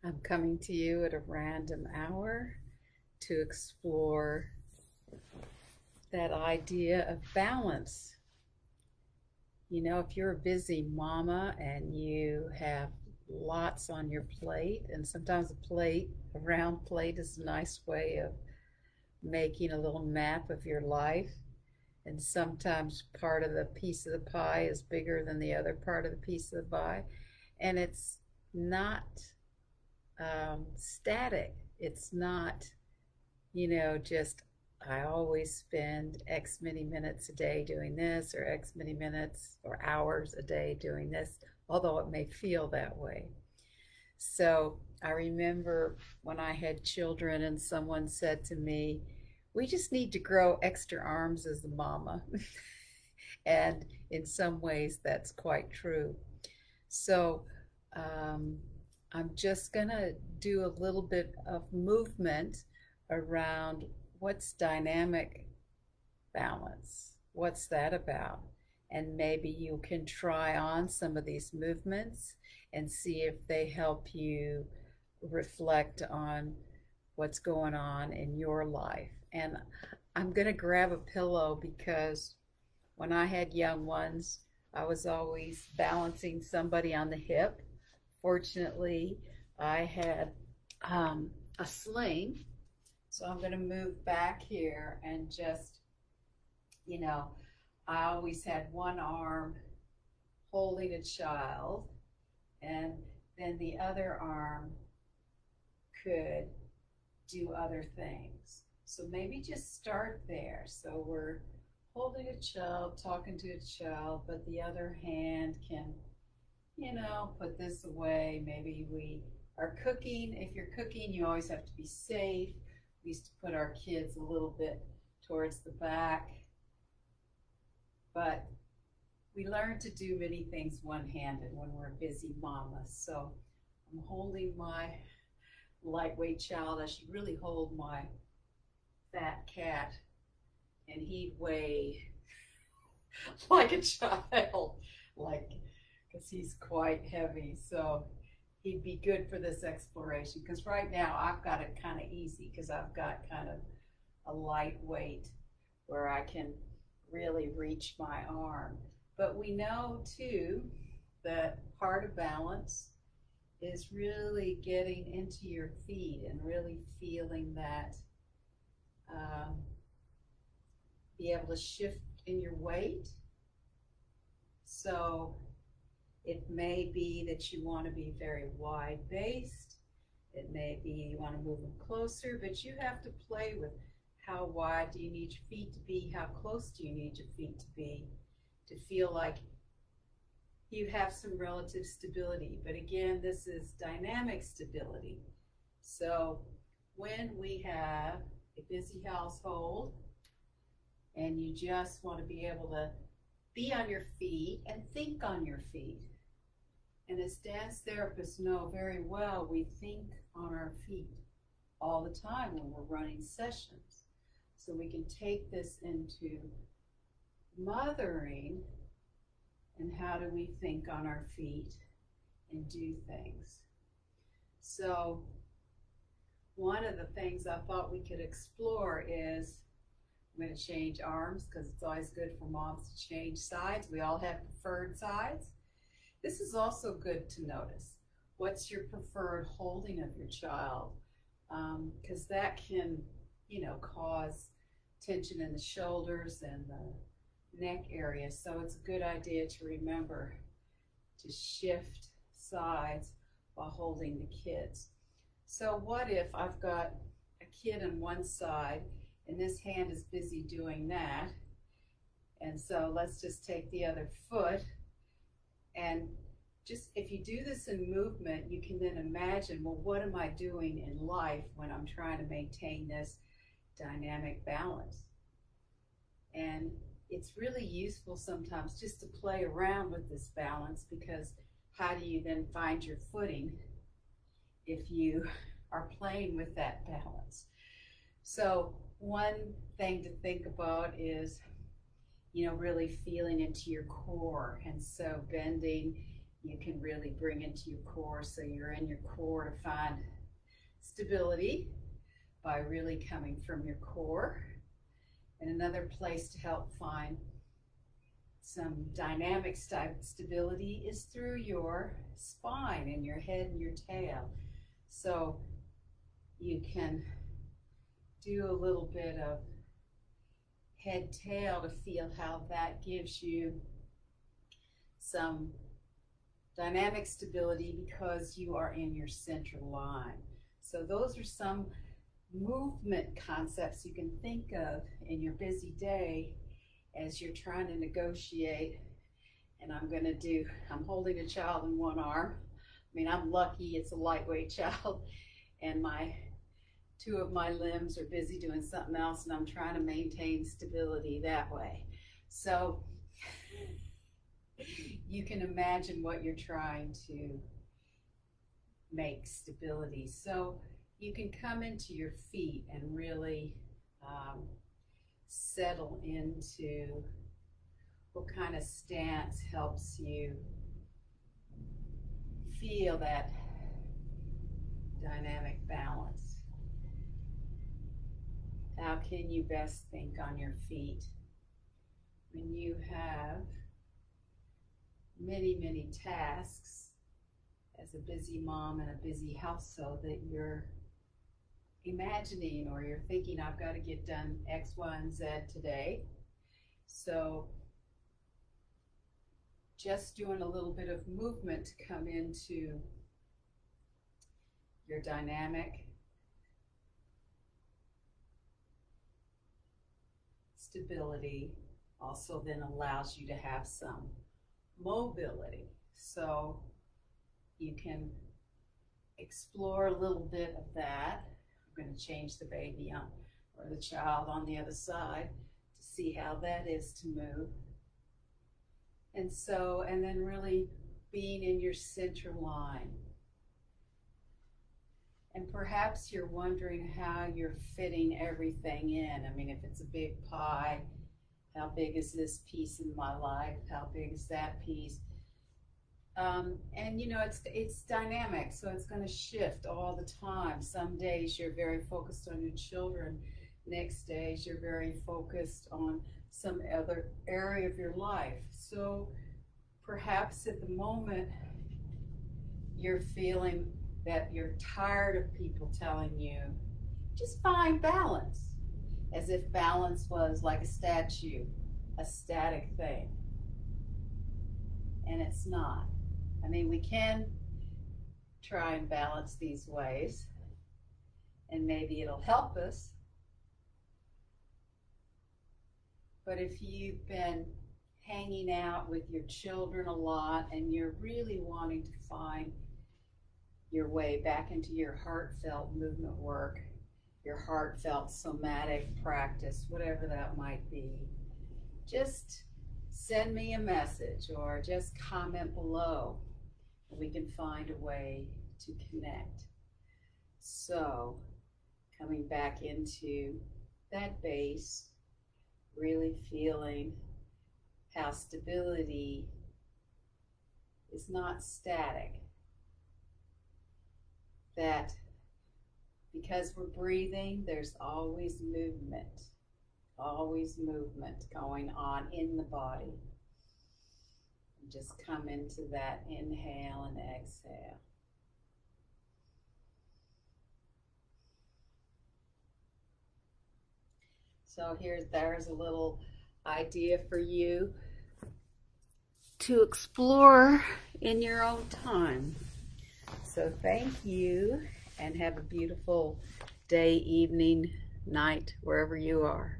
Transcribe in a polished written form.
I'm coming to you at a random hour to explore that idea of balance. If you're a busy mama and you have lots on your plate, and sometimes a round plate is a nice way of making a little map of your life. And sometimes part of the piece of the pie is bigger than the other part of the piece of the pie. And it's not static. It's not, just I always spend X many minutes a day doing this or X many minutes or hours a day doing this, although it may feel that way. So I remember when I had children and someone said to me, we just need to grow extra arms as a mama. And in some ways, that's quite true. So I'm just going to do a little bit of movement around what's dynamic balance. What's that about? And maybe you can try on some of these movements and see if they help you reflect on what's going on in your life. And I'm going to grab a pillow because when I had young ones, I was always balancing somebody on the hip. Fortunately, I had a sling, so I'm going to move back here and just, I always had one arm holding a child, and then the other arm could do other things. So maybe just start there. So we're holding a child, talking to a child, but the other hand can, put this away. Maybe we are cooking. If you're cooking, you always have to be safe. We used to put our kids a little bit towards the back, but we learn to do many things one-handed when we're busy mamas. So I'm holding my lightweight child. I should really hold my fat cat, and he'd weigh like a child, because he's quite heavy. So he'd be good for this exploration, because right now I've got it kind of easy because I've got kind of a lightweight where I can really reach my arm. But we know too that part of balance is really getting into your feet and really feeling that, be able to shift in your weight. So it may be that you want to be very wide-based. It may be you want to move them closer, but you have to play with how wide do you need your feet to be, how close do you need your feet to be to feel like you have some relative stability. But again, this is dynamic stability. So when we have a busy household and you just want to be able to be on your feet and think on your feet. And as dance therapists know very well, we think on our feet all the time when we're running sessions. So we can take this into mothering, and how do we think on our feet and do things. So one of the things I thought we could explore is, I'm going to change arms because it's always good for moms to change sides. We all have preferred sides. This is also good to notice. What's your preferred holding of your child? Because that can, cause tension in the shoulders and the neck area. So it's a good idea to remember to shift sides while holding the kids. So what if I've got a kid on one side and this hand is busy doing that? And so let's just take the other foot, and just if you do this in movement, you can then imagine, well, what am I doing in life when I'm trying to maintain this dynamic balance? And it's really useful sometimes just to play around with this balance, because how do you then find your footing if you are playing with that balance? So one thing to think about is, really feeling into your core. And so bending you can really bring into your core. So you're in your core to find stability by really coming from your core. And another place to help find some dynamic stability is through your spine and your head and your tail. So you can do a little bit of head tail to feel how that gives you some dynamic stability because you are in your central line. So those are some movement concepts you can think of in your busy day as you're trying to negotiate. And I'm holding a child in one arm. I mean, I'm lucky it's a lightweight child, and two of my limbs are busy doing something else, and I'm trying to maintain stability that way. So you can imagine what you're trying to make stability. So you can come into your feet and really settle into what kind of stance helps you feel that dynamic balance. How can you best think on your feet when you have many, many tasks as a busy mom and a busy household that you're imagining, or you're thinking, I've got to get done X, Y, and Z today. So just doing a little bit of movement to come into your dynamic stability also then allows you to have some mobility. So you can explore a little bit of that. I'm going to change the baby on, or the child on the other side, to see how that is to move. And so, and then really being in your center line. And perhaps you're wondering how you're fitting everything in. I mean, if it's a big pie, how big is this piece in my life? How big is that piece? And you know, it's dynamic, so it's going to shift all the time. Some days you're very focused on your children. Next days you're very focused on some other area of your life. So perhaps at the moment you're feeling that you're tired of people telling you, just find balance, as if balance was like a statue, a static thing. And it's not. I mean, we can try and balance these ways, and maybe it'll help us. But if you've been hanging out with your children a lot and you're really wanting to find your way back into your heartfelt movement work, your heartfelt somatic practice, whatever that might be, just send me a message or just comment below. We can find a way to connect. So coming back into that base, really feeling how stability is not static. That because we're breathing, there's always movement going on in the body. Just come into that inhale and exhale. So there's a little idea for you to explore in your own time. So thank you, and have a beautiful day, evening, night, wherever you are.